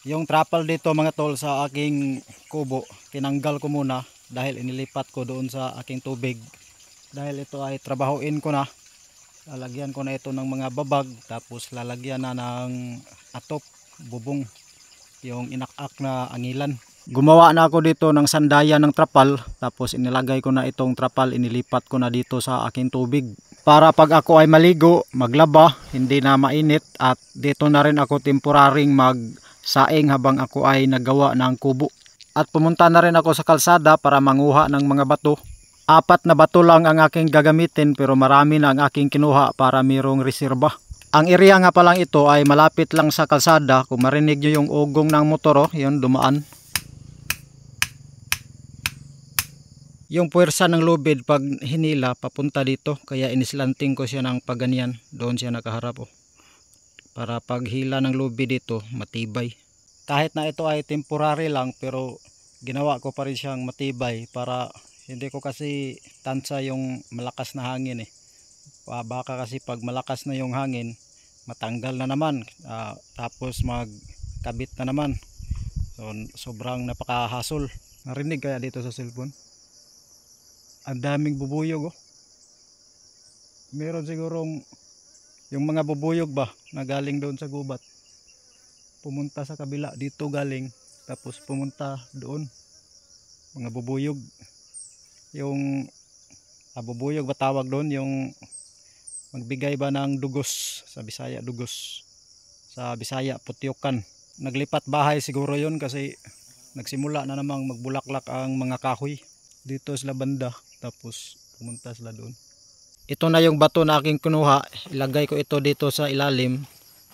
Yung trapal dito mga tol sa aking kubo, tinanggal ko muna dahil inilipat ko doon sa aking tubig. Dahil ito ay trabahuin ko na. Lalagyan ko na ito ng mga babag, tapos lalagyan na ng atop, bubong, yung inakak na angilan. Gumawa na ako dito ng sandayan ng trapal, tapos inilagay ko na itong trapal, inilipat ko na dito sa aking tubig. Para pag ako ay maligo, maglaba, hindi na mainit, at dito na rin ako temporaring magsaing habang ako ay nagawa ng kubo. At pumunta na rin ako sa kalsada para manguha ng mga bato. 4 na bato lang ang aking gagamitin pero marami na ang aking kinuha para mayroong reserba. Ang area nga palang ito ay malapit lang sa kalsada. Kung marinig nyo yung ugong ng motor, yun dumaan. Yung puwersa ng lubid pag hinila papunta dito, kaya inislanting ko siya ng paganyan. Doon siya nakaharap para pag hila ng lubid dito matibay. Kahit na ito ay temporary lang pero ginawa ko pa rin siyang matibay para hindi ko kasi tansa yung malakas na hangin baka kasi pag malakas na yung hangin matanggal na naman, tapos magkabit na naman. So sobrang napakahasol. Narinig kaya dito sa cellphone? Ang daming bubuyog Meron sigurong yung mga bubuyog ba na galing doon sa gubat, pumunta sa kabila dito galing, tapos pumunta doon. Mga bubuyog. Yung bubuyog ba tawag doon, yung magbigay ba ng dugos, sa Bisaya dugos, sa Bisaya putyokan. Naglipat bahay siguro yon kasi nagsimula na namang magbulaklak ang mga kahoy dito sa banda, tapos pumunta sila doon. Ito na yung bato na aking kinuha, ilagay ko ito dito sa ilalim,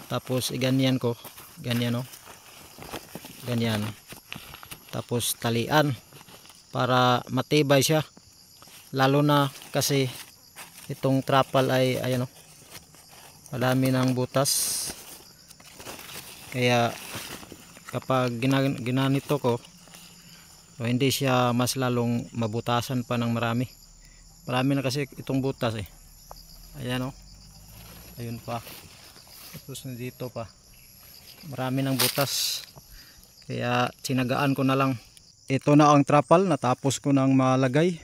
tapos iganyan ko, ganyan ganyan, tapos talian para matibay siya. Lalo na kasi itong trapal ay ayan madami ng butas, kaya kapag ginanito ko hindi siya mas lalong mabutasan pa ng marami na kasi itong butas ayan ayun pa, tapos dito pa marami ng butas, kaya sinagaan ko na lang. Ito na ang trapal, natapos ko nang malagay.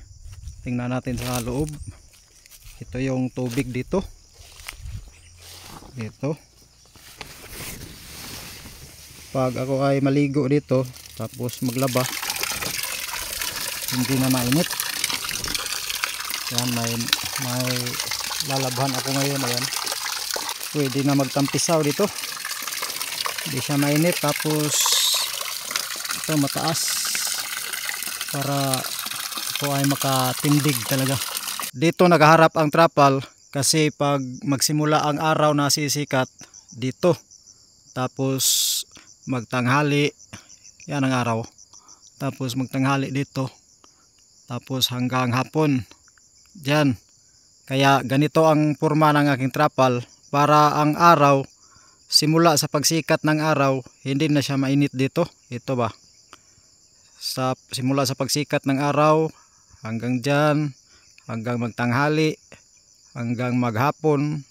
Tingnan natin sa loob. Ito yung tubig dito. Pag ako ay maligo dito tapos maglaba, hindi na mainit. Yan, may lalabhan ako ngayon. Ayan, pwede na magtampisaw dito, hindi siya mainit. Tapos ito mataas para ako ay makatindig talaga. Dito nakaharap ang trapal kasi pag magsimula ang araw na sisikat dito, tapos magtanghali, yan ang araw, tapos magtanghali dito, tapos hanggang hapon dyan. Kaya ganito ang forma ng aking trapal para ang araw, simula sa pagsikat ng araw, hindi na siya mainit dito. Ito ba, simula sa pagsikat ng araw hanggang dyan, hanggang magtanghali, hanggang maghapon,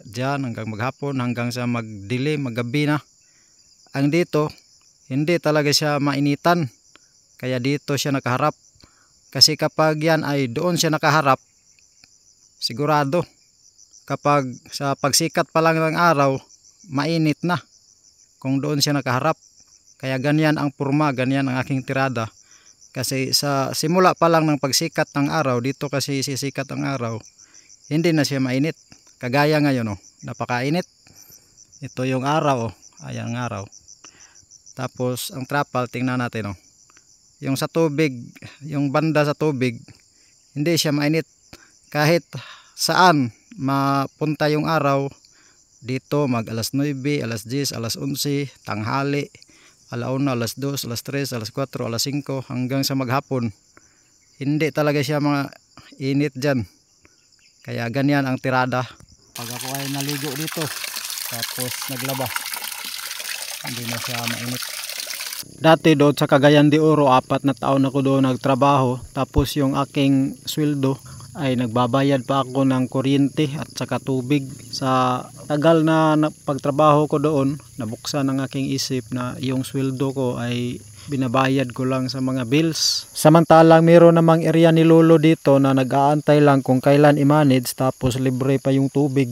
dyan hanggang maghapon, hanggang sa magdilim, maggabi na. Ang dito hindi talaga siya mainitan, kaya dito siya nakaharap. Kasi kapag yan ay doon siya nakaharap, sigurado kapag sa pagsikat pa lang ng araw mainit na kung doon siya nakaharap. Kaya ganyan ang forma, ganyan ang aking tirada. Kasi sa simula pa lang ng pagsikat ng araw, dito kasi sisikat ang araw, hindi na siya mainit. Kagaya ngayon napakainit. Ito yung araw ayan ang araw. Tapos ang trapal, tingnan natin yung sa tubig, yung banda sa tubig, hindi siya mainit. Kahit saan mapunta yung araw, dito mag alas 9, alas 10, alas 11, tanghali, alauna, alas 2, alas 3, alas 4, alas 5, hanggang sa maghapon, hindi talaga siya mga init dyan. Kaya ganyan ang tirada. Pag ako ay naligo dito tapos naglaba, hindi na siya mainit. Dati doon sa Cagayan de Oro, 4 na taon ako doon nagtrabaho, tapos yung aking sweldo ay nagbabayad pa ako ng kuryente at saka tubig. Sa tagal na pagtrabaho ko doon, nabuksan ang aking isip na yung sweldo ko ay binabayad ko lang sa mga bills. Samantalang meron namang area ni Lolo dito na nag-aantay lang kung kailan i-manage, tapos libre pa yung tubig.